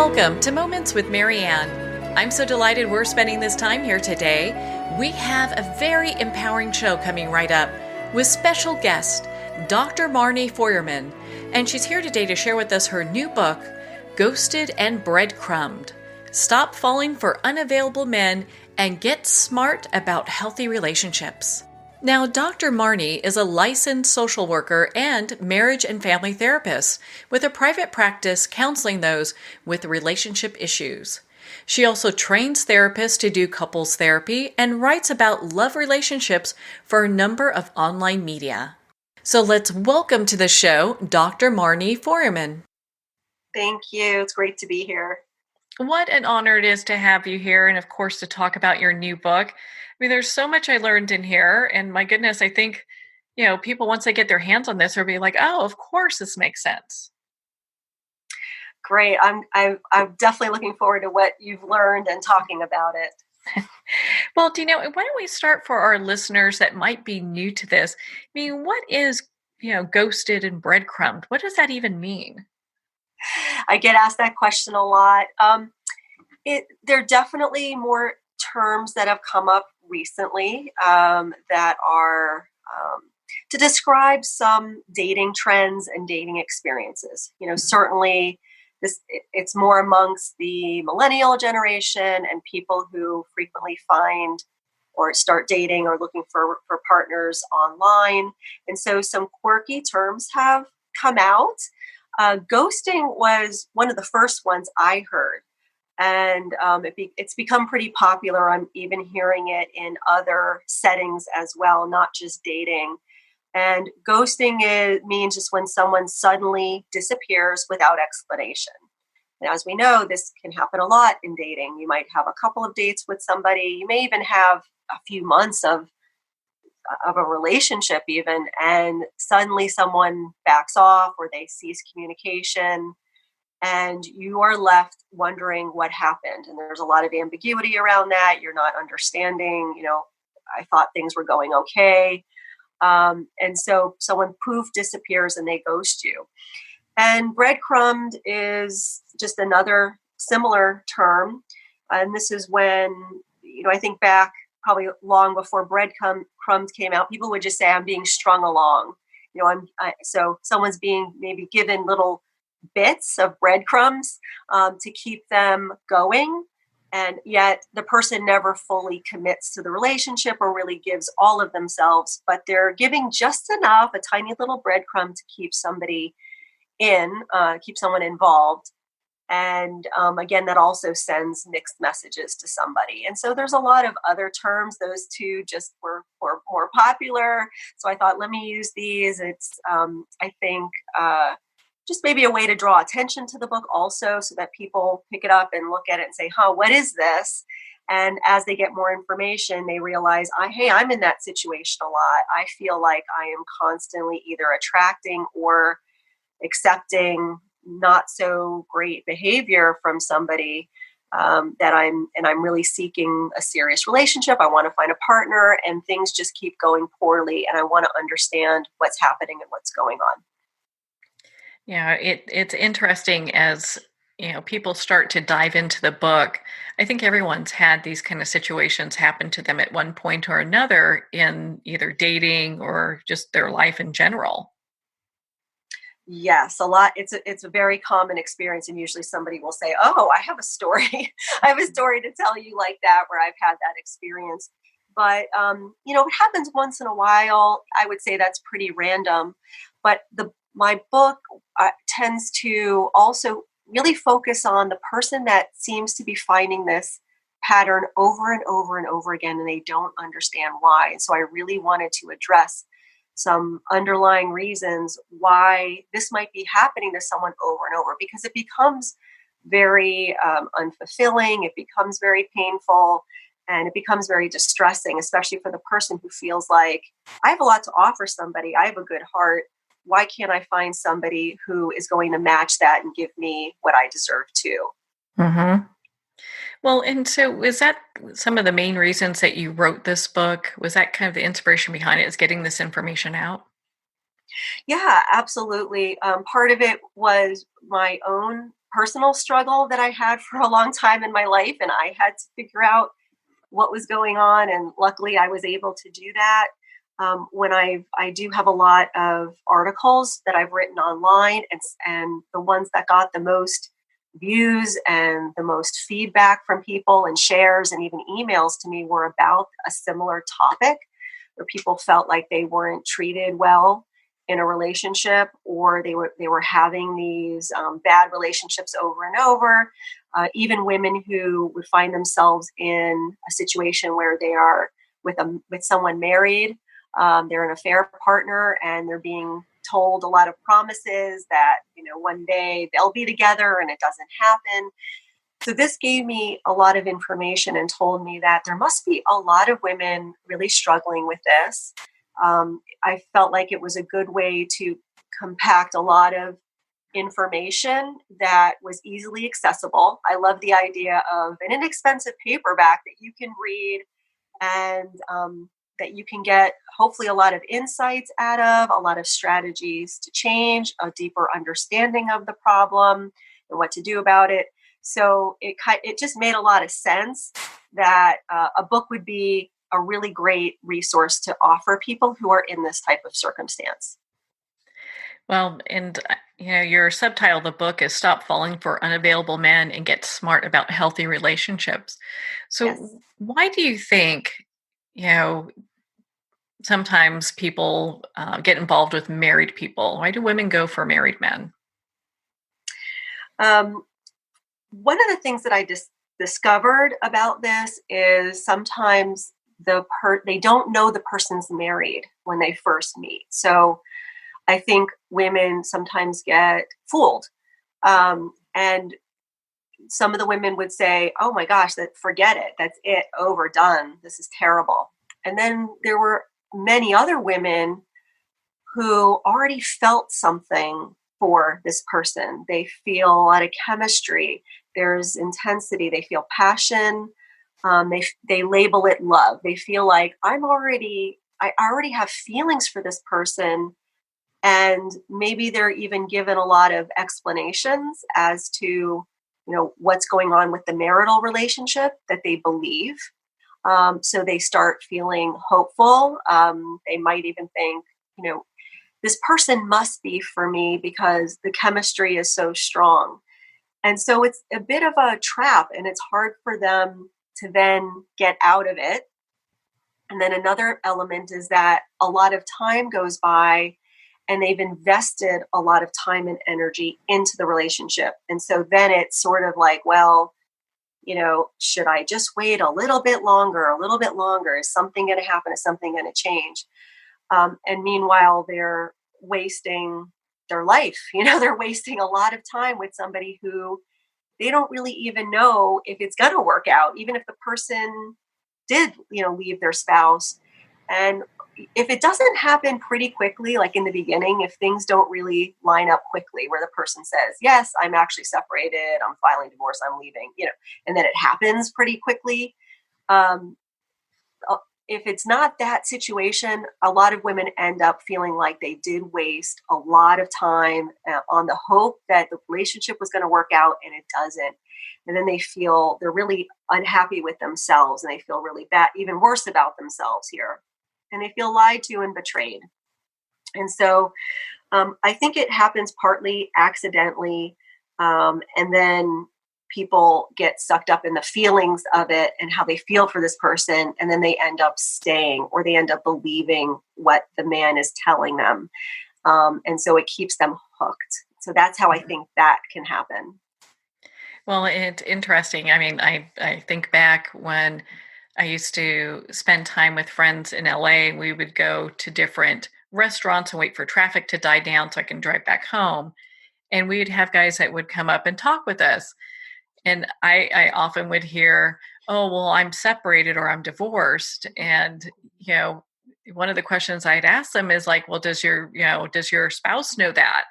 Welcome to Moments with Marianne. I'm so delighted we're spending this time here today. We have a very empowering show coming right up with special guest, Dr. Marni Feuerman, and she's here today to share with us her new book, Ghosted and Breadcrumbed. Stop falling for unavailable men and get smart about healthy relationships. Now, Dr. Marni is a licensed social worker and marriage and family therapist with a private practice counseling those with relationship issues. She also trains therapists to do couples therapy and writes about love relationships for a number of online media. So let's welcome to the show, Dr. Marni Feuerman. Thank you. It's great to be here. What an honor it is to have you here and, of course, to talk about your new book. I mean, there's so much I learned in here, and my goodness, I think, people, once they get their hands on this, will be like, oh, of course, this makes sense. Great. I'm definitely looking forward to what you've learned and talking about it. Well, why don't we start for our listeners that might be new to this? I mean, what is, ghosted and breadcrumbed? What does that even mean? I get asked that question a lot. There are definitely more terms that have come up recently that are to describe some dating trends and dating experiences. Certainly it's more amongst the millennial generation and people who frequently find or start dating or looking for partners online. And so some quirky terms have come out. Ghosting was one of the first ones I heard. And it's become pretty popular. I'm even hearing it in other settings as well, not just dating. And ghosting means just when someone suddenly disappears without explanation. And as we know, this can happen a lot in dating. You might have a couple of dates with somebody. You may even have a few months of a relationship even, and suddenly someone backs off or they cease communication. And you are left wondering what happened. And there's a lot of ambiguity around that. You're not understanding, I thought things were going okay. And so someone poof disappears and they ghost you. And breadcrumbed is just another similar term. And this is when, I think back probably long before breadcrumbs came out, people would just say, I'm being strung along. So someone's being maybe given little bits of breadcrumbs to keep them going, and yet the person never fully commits to the relationship or really gives all of themselves, but they're giving just enough, a tiny little breadcrumb to keep somebody keep someone involved. And again, that also sends mixed messages to somebody. And so there's a lot of other terms. Those two just were more popular. So I thought, let me use these. It's, I think, just maybe a way to draw attention to the book also, so that people pick it up and look at it and say, what is this? And as they get more information, they realize, I'm in that situation a lot. I feel like I am constantly either attracting or accepting not so great behavior from somebody that I'm really seeking a serious relationship. I want to find a partner, and things just keep going poorly. And I want to understand what's happening and what's going on. Yeah, it's interesting as people start to dive into the book. I think everyone's had these kind of situations happen to them at one point or another in either dating or just their life in general. Yes, a lot. It's a very common experience, and usually somebody will say, "Oh, I have a story. I have a story to tell you like that, where I've had that experience." But it happens once in a while. I would say that's pretty random. But my book tends to also really focus on the person that seems to be finding this pattern over and over and over again, and they don't understand why. And so I really wanted to address some underlying reasons why this might be happening to someone over and over, because it becomes very unfulfilling, it becomes very painful, and it becomes very distressing, especially for the person who feels like, I have a lot to offer somebody, I have a good heart, why can't I find somebody who is going to match that and give me what I deserve too? Mm-hmm. Well, and so was that some of the main reasons that you wrote this book? Was that kind of the inspiration behind it, is getting this information out? Yeah, absolutely. Part of it was my own personal struggle that I had for a long time in my life, and I had to figure out what was going on. And luckily, I was able to do that. When I do have a lot of articles that I've written online, and the ones that got the most views and the most feedback from people and shares and even emails to me were about a similar topic, where people felt like they weren't treated well in a relationship, or they were having these bad relationships over and over. Even women who would find themselves in a situation where they are with someone married, they're an affair partner, and they're being told a lot of promises that, one day they'll be together, and it doesn't happen. So this gave me a lot of information and told me that there must be a lot of women really struggling with this. I felt like it was a good way to compact a lot of information that was easily accessible. I love the idea of an inexpensive paperback that you can read, and that you can get hopefully a lot of insights out of, a lot of strategies to change, a deeper understanding of the problem and what to do about it. So it just made a lot of sense that a book would be a really great resource to offer people who are in this type of circumstance. Well, and your subtitle of the book is "Stop Falling for Unavailable Men and Get Smart About Healthy Relationships." So, Yes. why do you think, sometimes people get involved with married people? Why do women go for married men? Um, One of the things that I discovered about this is sometimes they don't know the person's married when they first meet. So I think women sometimes get fooled. And some of the women would say, "Oh my gosh, forget it. That's it. Over, done. This is terrible." And then there were many other women who already felt something for this person. They feel a lot of chemistry. There's intensity. They feel passion. They label it love. They feel like I already have feelings for this person, and maybe they're even given a lot of explanations as to what's going on with the marital relationship that they believe. So they start feeling hopeful. They might even think, this person must be for me because the chemistry is so strong. And so it's a bit of a trap, and it's hard for them to then get out of it. And then another element is that a lot of time goes by, and they've invested a lot of time and energy into the relationship. And so then it's sort of like, well, should I just wait a little bit longer, a little bit longer? Is something going to happen? Is something going to change? And meanwhile, they're wasting their life. They're wasting a lot of time with somebody who they don't really even know if it's going to work out, even if the person did, leave their spouse. And if it doesn't happen pretty quickly, like in the beginning, if things don't really line up quickly, where the person says, "Yes, I'm actually separated, I'm filing divorce, I'm leaving," and then it happens pretty quickly. Um, if it's not that situation, a lot of women end up feeling like they did waste a lot of time on the hope that the relationship was going to work out, and it doesn't. And then they're really unhappy with themselves, and they feel really bad, even worse about themselves here. And they feel lied to and betrayed. And so I think it happens partly accidentally. And then people get sucked up in the feelings of it and how they feel for this person. And then they end up staying, or they end up believing what the man is telling them. And so it keeps them hooked. So that's how I think that can happen. Well, it's interesting. I mean, I think back when I used to spend time with friends in LA. We would go to different restaurants and wait for traffic to die down so I can drive back home. And we'd have guys that would come up and talk with us. And I often would hear, "Oh, well, I'm separated or I'm divorced." And, one of the questions I'd ask them is like, "Well, does your spouse know that?"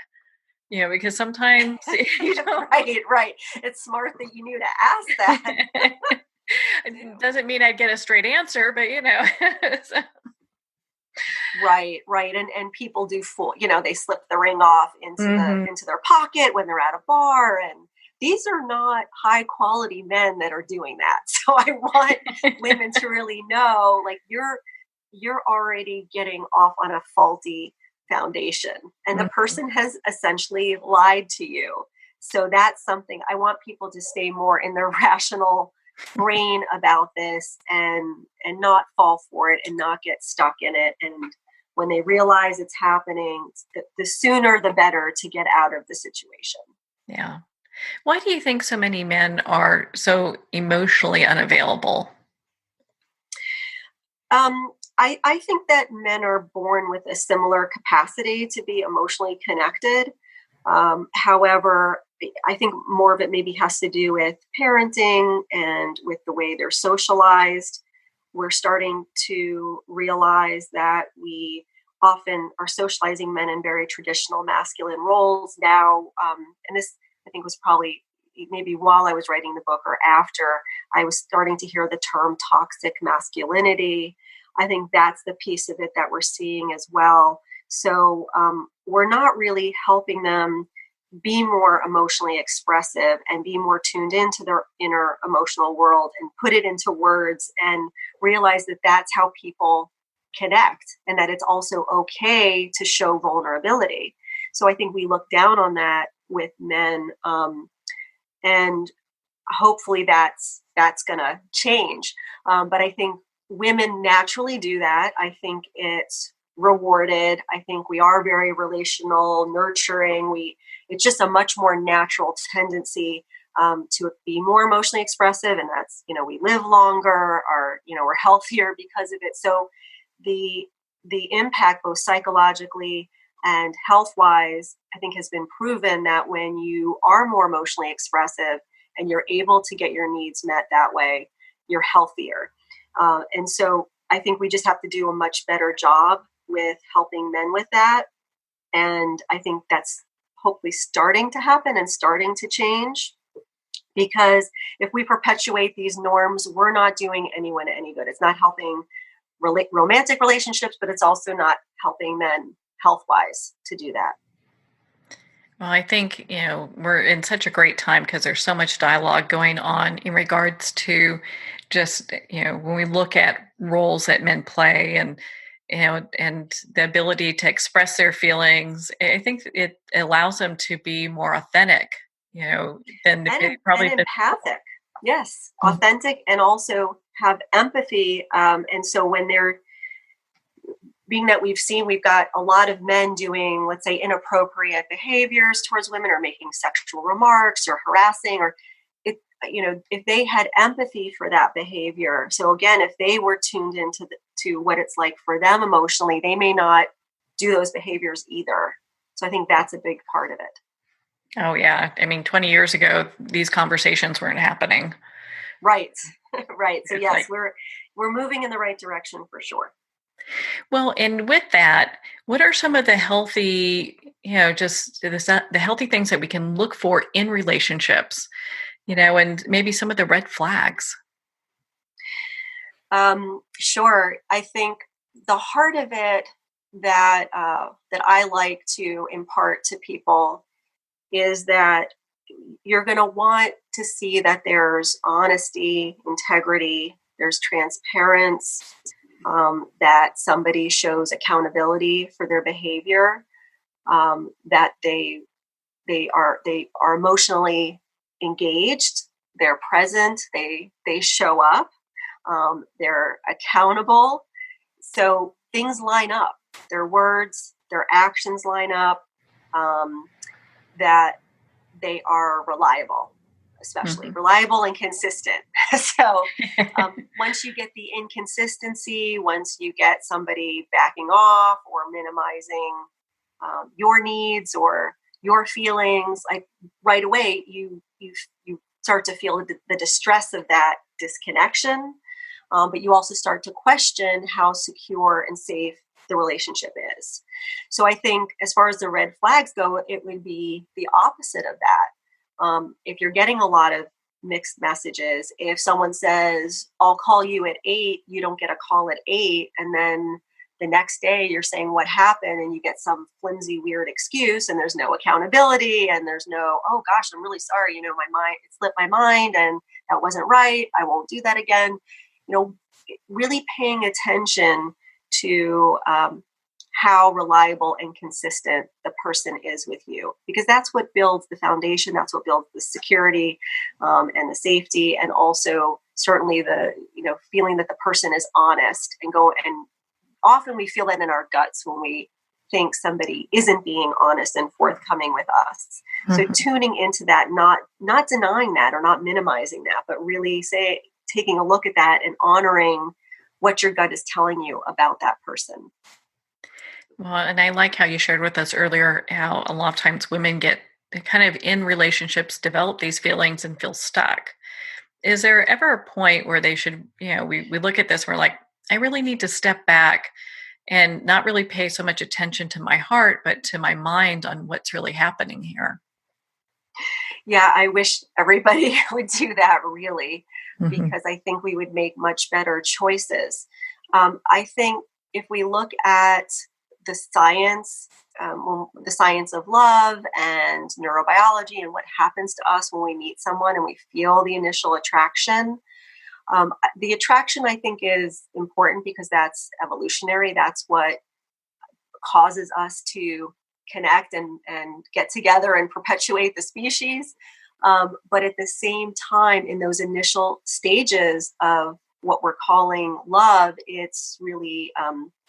Because sometimes, Right. It's smart that you knew to ask that. it doesn't mean I'd get a straight answer, but so. Right. And people do fool, they slip the ring off into Mhm. their pocket when they're at a bar, and these are not high quality men that are doing that. So I want women to really know, like, you're already getting off on a faulty foundation, and the person has essentially lied to you. So that's something I want people to stay more in their rational brain about this, and not fall for it and not get stuck in it. And when they realize it's happening, the sooner the better to get out of the situation. Yeah. Why do you think so many men are so emotionally unavailable? I think that men are born with a similar capacity to be emotionally connected. However, I think more of it maybe has to do with parenting and with the way they're socialized. We're starting to realize that we often are socializing men in very traditional masculine roles now. And this, I think, was probably maybe while I was writing the book or after, I was starting to hear the term toxic masculinity. I think that's the piece of it that we're seeing as well. So we're not really helping them be more emotionally expressive and be more tuned into their inner emotional world and put it into words and realize that that's how people connect, and that it's also okay to show vulnerability. So I think we look down on that with men, and hopefully that's going to change. But I think women naturally do that. I think it's rewarded. I think we are very relational, nurturing. It's just a much more natural tendency to be more emotionally expressive, and that's, we live longer, or we're healthier because of it. So the impact, both psychologically and health-wise, I think has been proven that when you are more emotionally expressive and you're able to get your needs met that way, you're healthier. And so I think we just have to do a much better job with helping men with that. And I think that's hopefully starting to happen and starting to change, because if we perpetuate these norms, we're not doing anyone any good. It's not helping romantic relationships, but it's also not helping men health-wise to do that. Well, I think, we're in such a great time because there's so much dialogue going on in regards to just, when we look at roles that men play, and, and the ability to express their feelings. I think it allows them to be more authentic, than and probably been. empathic. Yes, authentic, and also have empathy. And so when they're being that we've got a lot of men doing, let's say, inappropriate behaviors towards women, or making sexual remarks or harassing, or if they had empathy for that behavior. So again, if they were tuned into to what it's like for them emotionally, they may not do those behaviors either. So I think that's a big part of it. Oh yeah. I mean, 20 years ago, these conversations weren't happening. Right. Right. So It's yes, like, we're moving in the right direction for sure. well, and with that, what are some of the healthy, just the healthy things that we can look for in relationships, and maybe some of the red flags? Sure. I think the heart of it that I like to impart to people is that you're going to want to see that there's honesty, integrity, there's transparency, that somebody shows accountability for their behavior, that they are emotionally engaged, they're present, they show up, they're accountable. So things line up. Their words, their actions line up. That they are reliable, especially reliable and consistent. So once you get the inconsistency, once you get somebody backing off or minimizing your needs or your feelings, like right away, you start to feel the distress of that disconnection. But you also start to question how secure and safe the relationship is. So I think as far as the red flags go, it would be the opposite of that. If you're getting a lot of mixed messages, if someone says, I'll call you at 8, you don't get a call at 8, and then the next day you're saying what happened and you get some flimsy, weird excuse, and there's no accountability and there's no, oh gosh, I'm really sorry. My mind, it slipped my mind and that wasn't right. I won't do that again. Really paying attention to how reliable and consistent the person is with you, because that's what builds the foundation. That's what builds the security and the safety, and also certainly the feeling that the person is honest and often we feel that in our guts when we think somebody isn't being honest and forthcoming with us. So tuning into that, not denying that or not minimizing that, but really taking a look at that and honoring what your gut is telling you about that person. Well, and I like how you shared with us earlier how a lot of times women get kind of in relationships, develop these feelings and feel stuck. Is there ever a point where they should, we look at this, we're like, I really need to step back and not really pay so much attention to my heart, but to my mind on what's really happening here? Yeah, I wish everybody would do that, really, Mm-hmm. because I think we would make much better choices. I think if we look at the science of love and neurobiology and what happens to us when we meet someone and we feel the initial attraction. The attraction, I think, is important because that's evolutionary. That's what causes us to connect and get together and perpetuate the species. But at the same time, in those initial stages of what we're calling love, it's really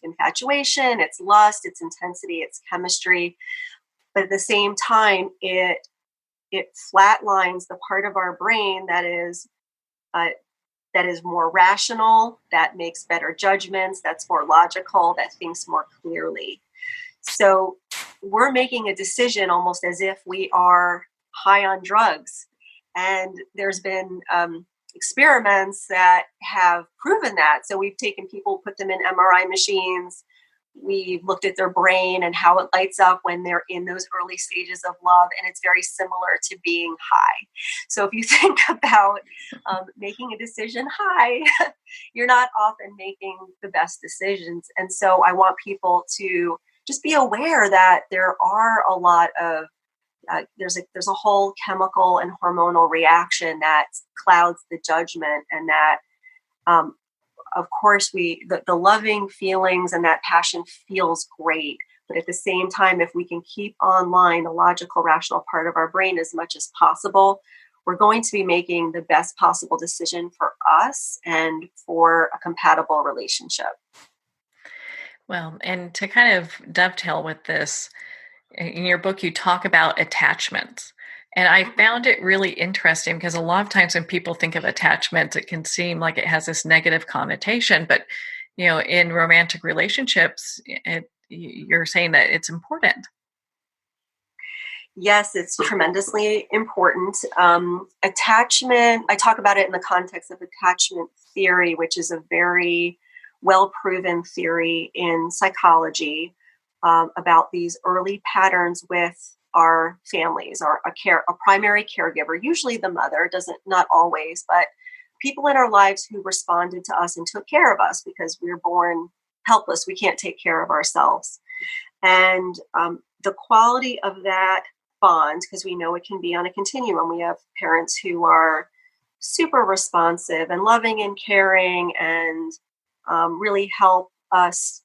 infatuation, it's lust, it's intensity, it's chemistry. But at the same time, it flatlines the part of our brain that is more rational, that makes better judgments, that's more logical, that thinks more clearly. So we're making a decision almost as if we are high on drugs. And there's been experiments that have proven that. So we've taken people, put them in MRI machines. We've looked at their brain and how it lights up when they're in those early stages of love. And it's very similar to being high. So if you think about making a decision high, you're not often making the best decisions. And so I want people to just be aware that there are a lot of there's a whole chemical and hormonal reaction that clouds the judgment, and that of course the loving feelings and that passion feels great, but at the same time, if we can keep online the logical, rational part of our brain as much as possible, we're going to be making the best possible decision for us and for a compatible relationship. Well, and to kind of dovetail with this, in your book, you talk about attachments. And I found it really interesting because a lot of times when people think of attachments, it can seem like it has this negative connotation. But, in romantic relationships, you're saying that it's important. Yes, it's tremendously important. Attachment, I talk about it in the context of attachment theory, which is a very well-proven theory in psychology about these early patterns with our families, a primary caregiver, usually the mother, not always, but people in our lives who responded to us and took care of us because we were born helpless. We can't take care of ourselves. And the quality of that bond, because we know it can be on a continuum. We have parents who are super responsive and loving and caring and really help us,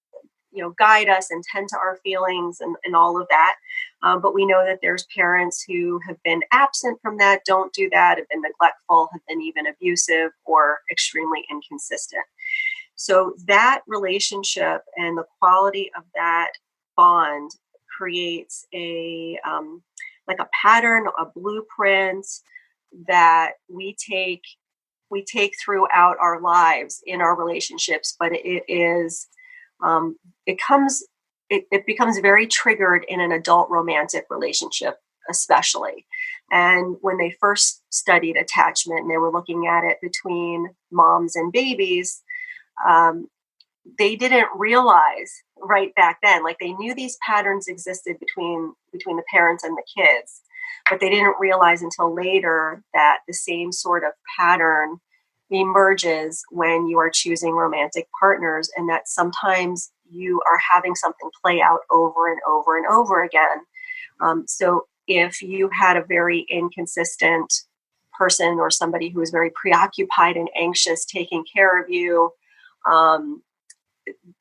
guide us and tend to our feelings and all of that. But we know that there's parents who have been absent from that, don't do that, have been neglectful, have been even abusive or extremely inconsistent. So that relationship and the quality of that bond creates a pattern, a blueprint that we take throughout our lives in our relationships, but it becomes very triggered in an adult romantic relationship, especially. And when they first studied attachment and they were looking at it between moms and babies, they didn't realize right back then, like they knew these patterns existed between the parents and the kids, but they didn't realize until later that the same sort of pattern emerges when you are choosing romantic partners, and that sometimes you are having something play out over and over and over again. So if you had a very inconsistent person or somebody who is very preoccupied and anxious taking care of you,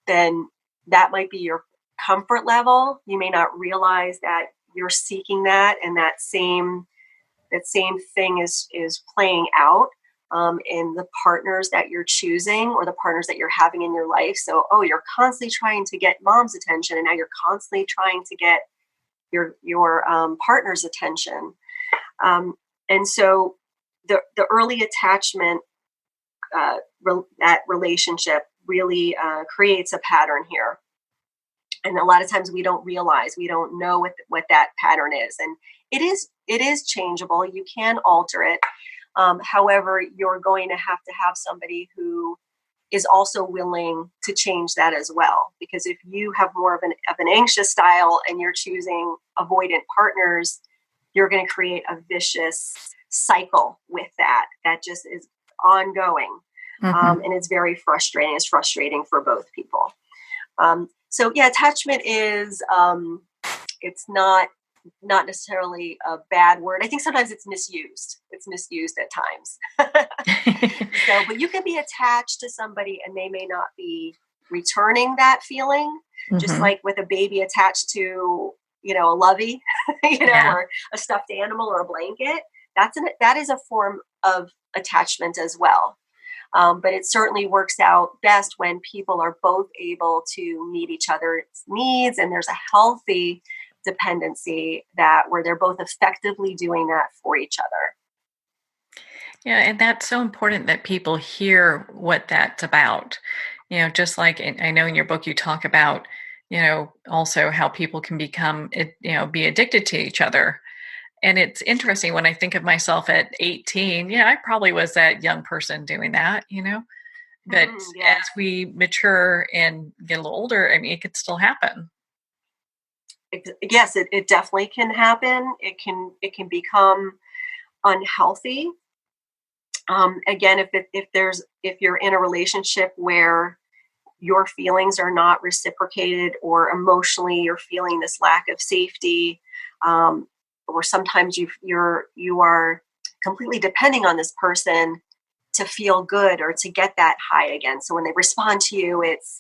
then that might be your comfort level. You may not realize that you're seeking that, and that same thing is playing out in the partners that you're choosing or the partners that you're having in your life. So, you're constantly trying to get mom's attention, and now you're constantly trying to get your partner's attention. And so the early attachment, that relationship really creates a pattern here. And a lot of times we don't realize, we don't know what that pattern is. And it is changeable. You can alter it. However, you're going to have somebody who is also willing to change that as well. Because if you have more of an anxious style and you're choosing avoidant partners, you're going to create a vicious cycle with that just is ongoing. Mm-hmm. And it's very frustrating. It's frustrating for both people. So yeah, attachment is, it's not necessarily a bad word. I think sometimes it's misused. It's misused at times. So, but you can be attached to somebody and they may not be returning that feeling, mm-hmm. just like with a baby attached to, a lovey, yeah. or a stuffed animal or a blanket. That is a form of attachment as well. But it certainly works out best when people are both able to meet each other's needs, and there's a healthy dependency where they're both effectively doing that for each other. Yeah, and that's so important that people hear what that's about. Just like I know in your book you talk about, also how people can become, be addicted to each other. And it's interesting when I think of myself at 18, I probably was that young person doing that, but as we mature and get a little older, it could still happen. Yes, it definitely can happen. It can become unhealthy. Again, if you're in a relationship where your feelings are not reciprocated, or emotionally you're feeling this lack of safety, or sometimes you are completely depending on this person to feel good or to get that high again. So when they respond to you, it's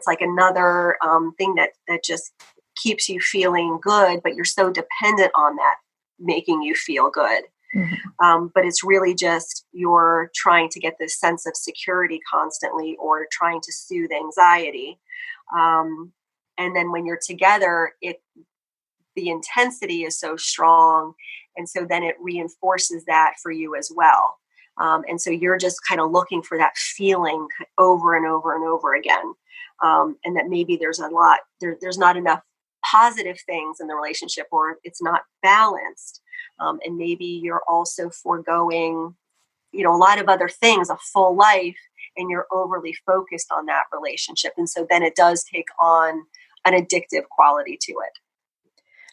like another thing that just keeps you feeling good, but you're so dependent on that making you feel good. Mm-hmm. But it's really just you're trying to get this sense of security constantly, or trying to soothe anxiety. And then when you're together, the intensity is so strong. And so then it reinforces that for you as well. And so you're just kind of looking for that feeling over and over and over again. And that maybe there's not enough positive things in the relationship, or it's not balanced. And maybe you're also foregoing, a lot of other things, a full life, and you're overly focused on that relationship. And so then it does take on an addictive quality to it.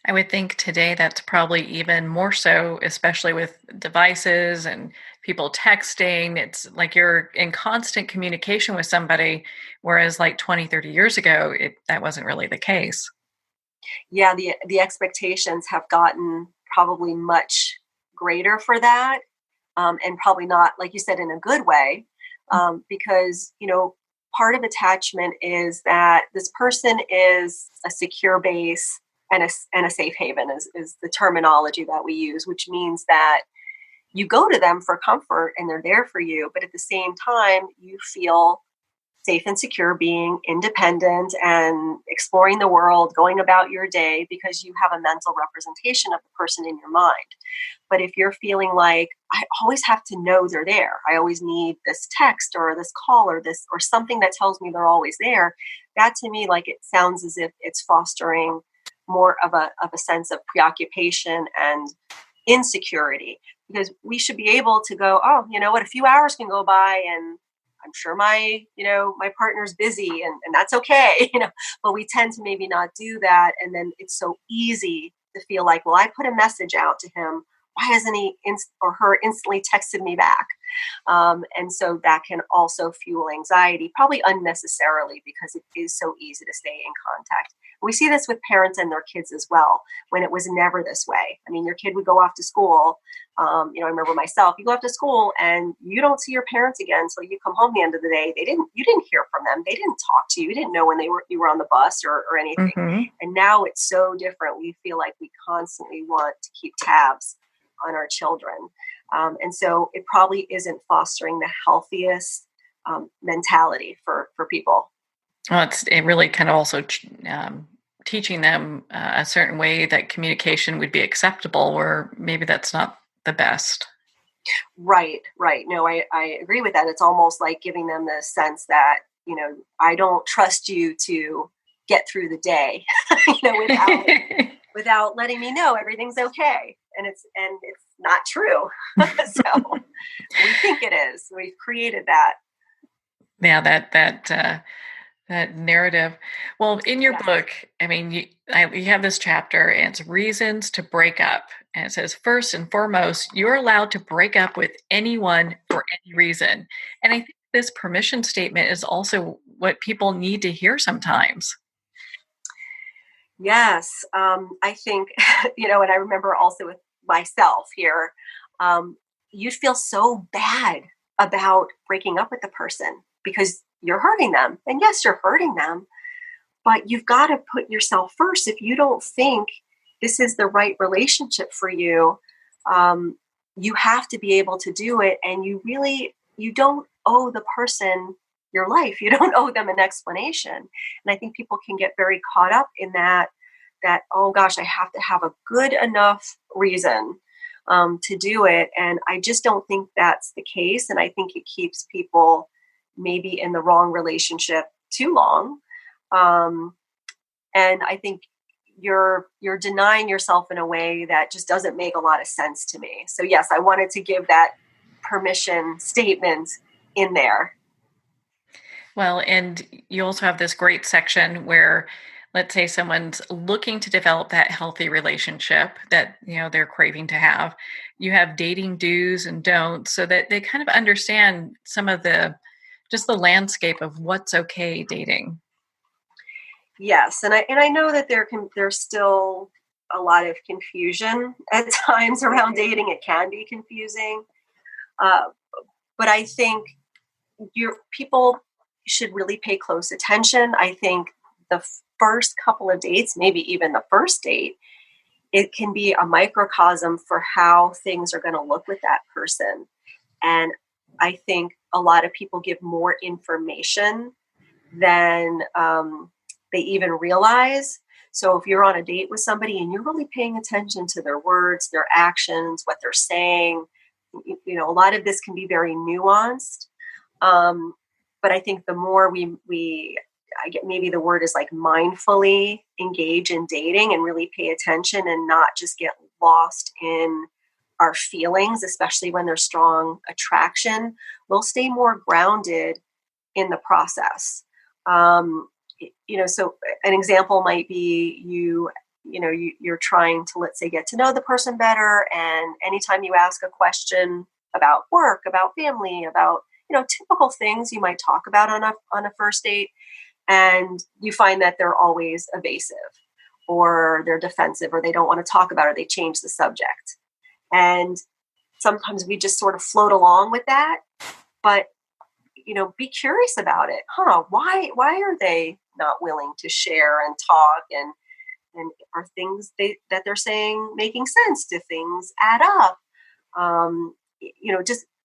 I would think today that's probably even more so, especially with devices and people texting. It's like you're in constant communication with somebody, whereas like 20, 30 years ago, that wasn't really the case. Yeah, the expectations have gotten probably much greater for that, and probably not, like you said, in a good way, because, part of attachment is that this person is a secure base and a safe haven is the terminology that we use, which means that you go to them for comfort and they're there for you, but at the same time, you feel safe and secure being independent and exploring the world, going about your day, because you have a mental representation of the person in your mind. But if you're feeling like, I always have to know they're there, I always need this text or this call or something that tells me they're always there, that to me, like, it sounds as if it's fostering more of a sense of preoccupation and insecurity, because we should be able to go, a few hours can go by and I'm sure my partner's busy and that's okay, but we tend to maybe not do that. And then it's so easy to feel like, well, I put a message out to him. Why hasn't he or her instantly texted me back? And so that can also fuel anxiety, probably unnecessarily, because it is so easy to stay in contact. We see this with parents and their kids as well, when it was never this way. I mean, your kid would go off to school. I remember myself, you go off to school and you don't see your parents again until you come home the end of the day. You didn't hear from them. They didn't talk to you. You didn't know when you were on the bus or anything. Mm-hmm. And now it's so different. We feel like we constantly want to keep tabs on our children. And so it probably isn't fostering the healthiest mentality for people. Well, it really kind of also teaching them a certain way that communication would be acceptable, where maybe that's not the best. Right. No, I agree with that. It's almost like giving them the sense that, I don't trust you to get through the day, without letting me know everything's okay. And it's not true. So we think it is. We've created that. Yeah, that narrative. Well, in your book, I mean, you have this chapter, and it's reasons to break up. And it says, first and foremost, you're allowed to break up with anyone for any reason. And I think this permission statement is also what people need to hear sometimes. Yes. I think, and I remember also with myself here, you'd feel so bad about breaking up with the person because you're hurting them. And yes, you're hurting them, but you've got to put yourself first. If you don't think this is the right relationship for you, you have to be able to do it. And you don't owe the person your life. You don't owe them an explanation. And I think people can get very caught up in that, oh gosh, I have to have a good enough reason to do it. And I just don't think that's the case. And I think it keeps people maybe in the wrong relationship too long. And I think you're denying yourself in a way that just doesn't make a lot of sense to me. So yes, I wanted to give that permission statement in there. Well, and you also have this great section where, let's say someone's looking to develop that healthy relationship that, they're craving to have. You have dating do's and don'ts so that they kind of understand some of the landscape of what's okay dating. Yes. And I know that there's still a lot of confusion at times around dating. It can be confusing. But I think people should really pay close attention. I think the first couple of dates, maybe even the first date, it can be a microcosm for how things are going to look with that person. And I think a lot of people give more information than they even realize. So if you're on a date with somebody and you're really paying attention to their words, their actions, what they're saying, a lot of this can be very nuanced. But I think the more I get, maybe the word is like mindfully engage in dating and really pay attention and not just get lost in our feelings, especially when there's strong attraction, we'll stay more grounded in the process. So an example might be you're trying to, let's say, get to know the person better. And anytime you ask a question about work, about family, about, typical things you might talk about on a first date, and you find that they're always evasive or they're defensive or they don't want to talk about it, or they change the subject. And sometimes we just sort of float along with that, but be curious about it. Why are they not willing to share and talk? And are things that they're saying making sense? Do things add up?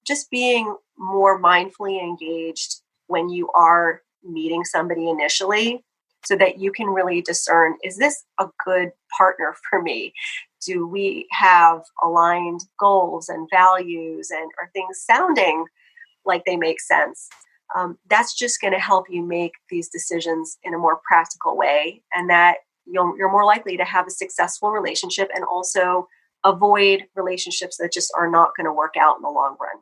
Just being more mindfully engaged when you are meeting somebody initially, so that you can really discern, is this a good partner for me? Do we have aligned goals and values, and are things sounding like they make sense? That's just going to help you make these decisions in a more practical way, and that you're more likely to have a successful relationship and also avoid relationships that just are not going to work out in the long run.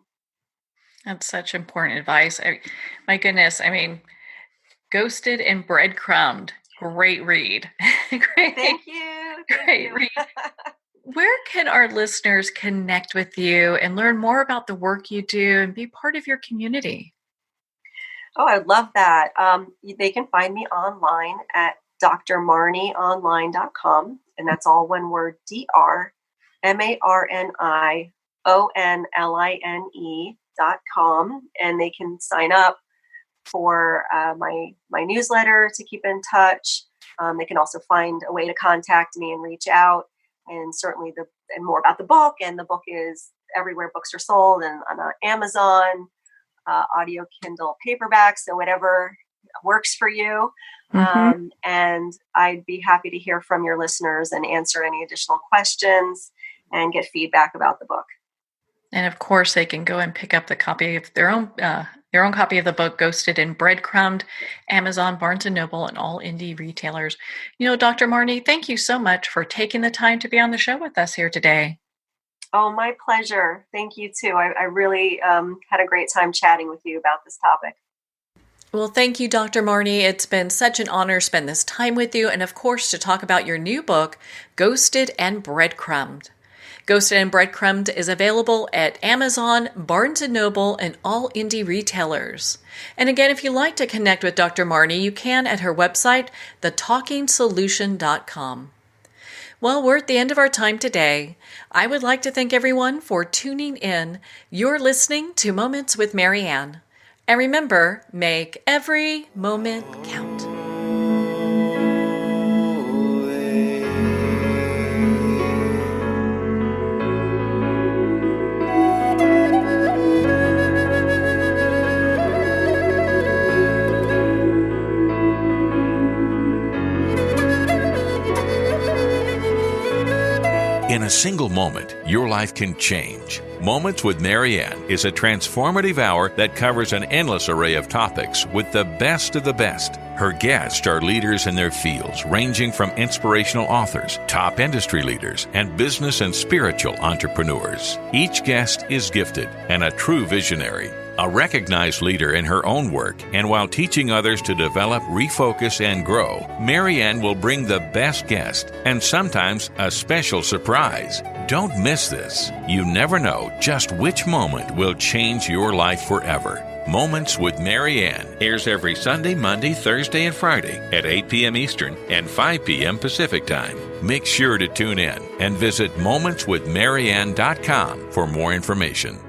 That's such important advice. My goodness. I mean, Ghosted and Breadcrumbed. Great read. Thank you. Great read. Where can our listeners connect with you and learn more about the work you do and be part of your community? Oh, I love that. They can find me online at drmarnionline.com, and that's all one word, drmarnionline.com. And they can sign up for my newsletter to keep in touch. They can also find a way to contact me and reach out, and certainly and more about the book. And the book is everywhere books are sold, and on Amazon, audio, Kindle, paperback, so whatever works for you. And I'd be happy to hear from your listeners and answer any additional questions and get feedback about the book. And of course, they can go and pick up the copy of their own copy of the book, Ghosted and Breadcrumbed, Amazon, Barnes & Noble, and all indie retailers. Dr. Marni, thank you so much for taking the time to be on the show with us here today. Oh, my pleasure. Thank you, too. I really had a great time chatting with you about this topic. Well, thank you, Dr. Marni. It's been such an honor to spend this time with you and, of course, to talk about your new book, Ghosted and Breadcrumbed. Ghosted and Breadcrumbed is available at Amazon, Barnes & Noble, and all indie retailers. And again, if you'd like to connect with Dr. Marni, you can at her website, thetalkingsolution.com. Well, we're at the end of our time today. I would like to thank everyone for tuning in. You're listening to Moments with Marianne. And remember, make every moment count. In a single moment, your life can change. Moments with Marianne is a transformative hour that covers an endless array of topics with the best of the best. Her guests are leaders in their fields, ranging from inspirational authors, top industry leaders, and business and spiritual entrepreneurs. Each guest is gifted and a true visionary, a recognized leader in her own work, and while teaching others to develop, refocus, and grow, Marianne will bring the best guest and sometimes a special surprise. Don't miss this. You never know just which moment will change your life forever. Moments with Marianne airs every Sunday, Monday, Thursday, and Friday at 8 p.m. Eastern and 5 p.m. Pacific Time. Make sure to tune in and visit momentswithmarianne.com for more information.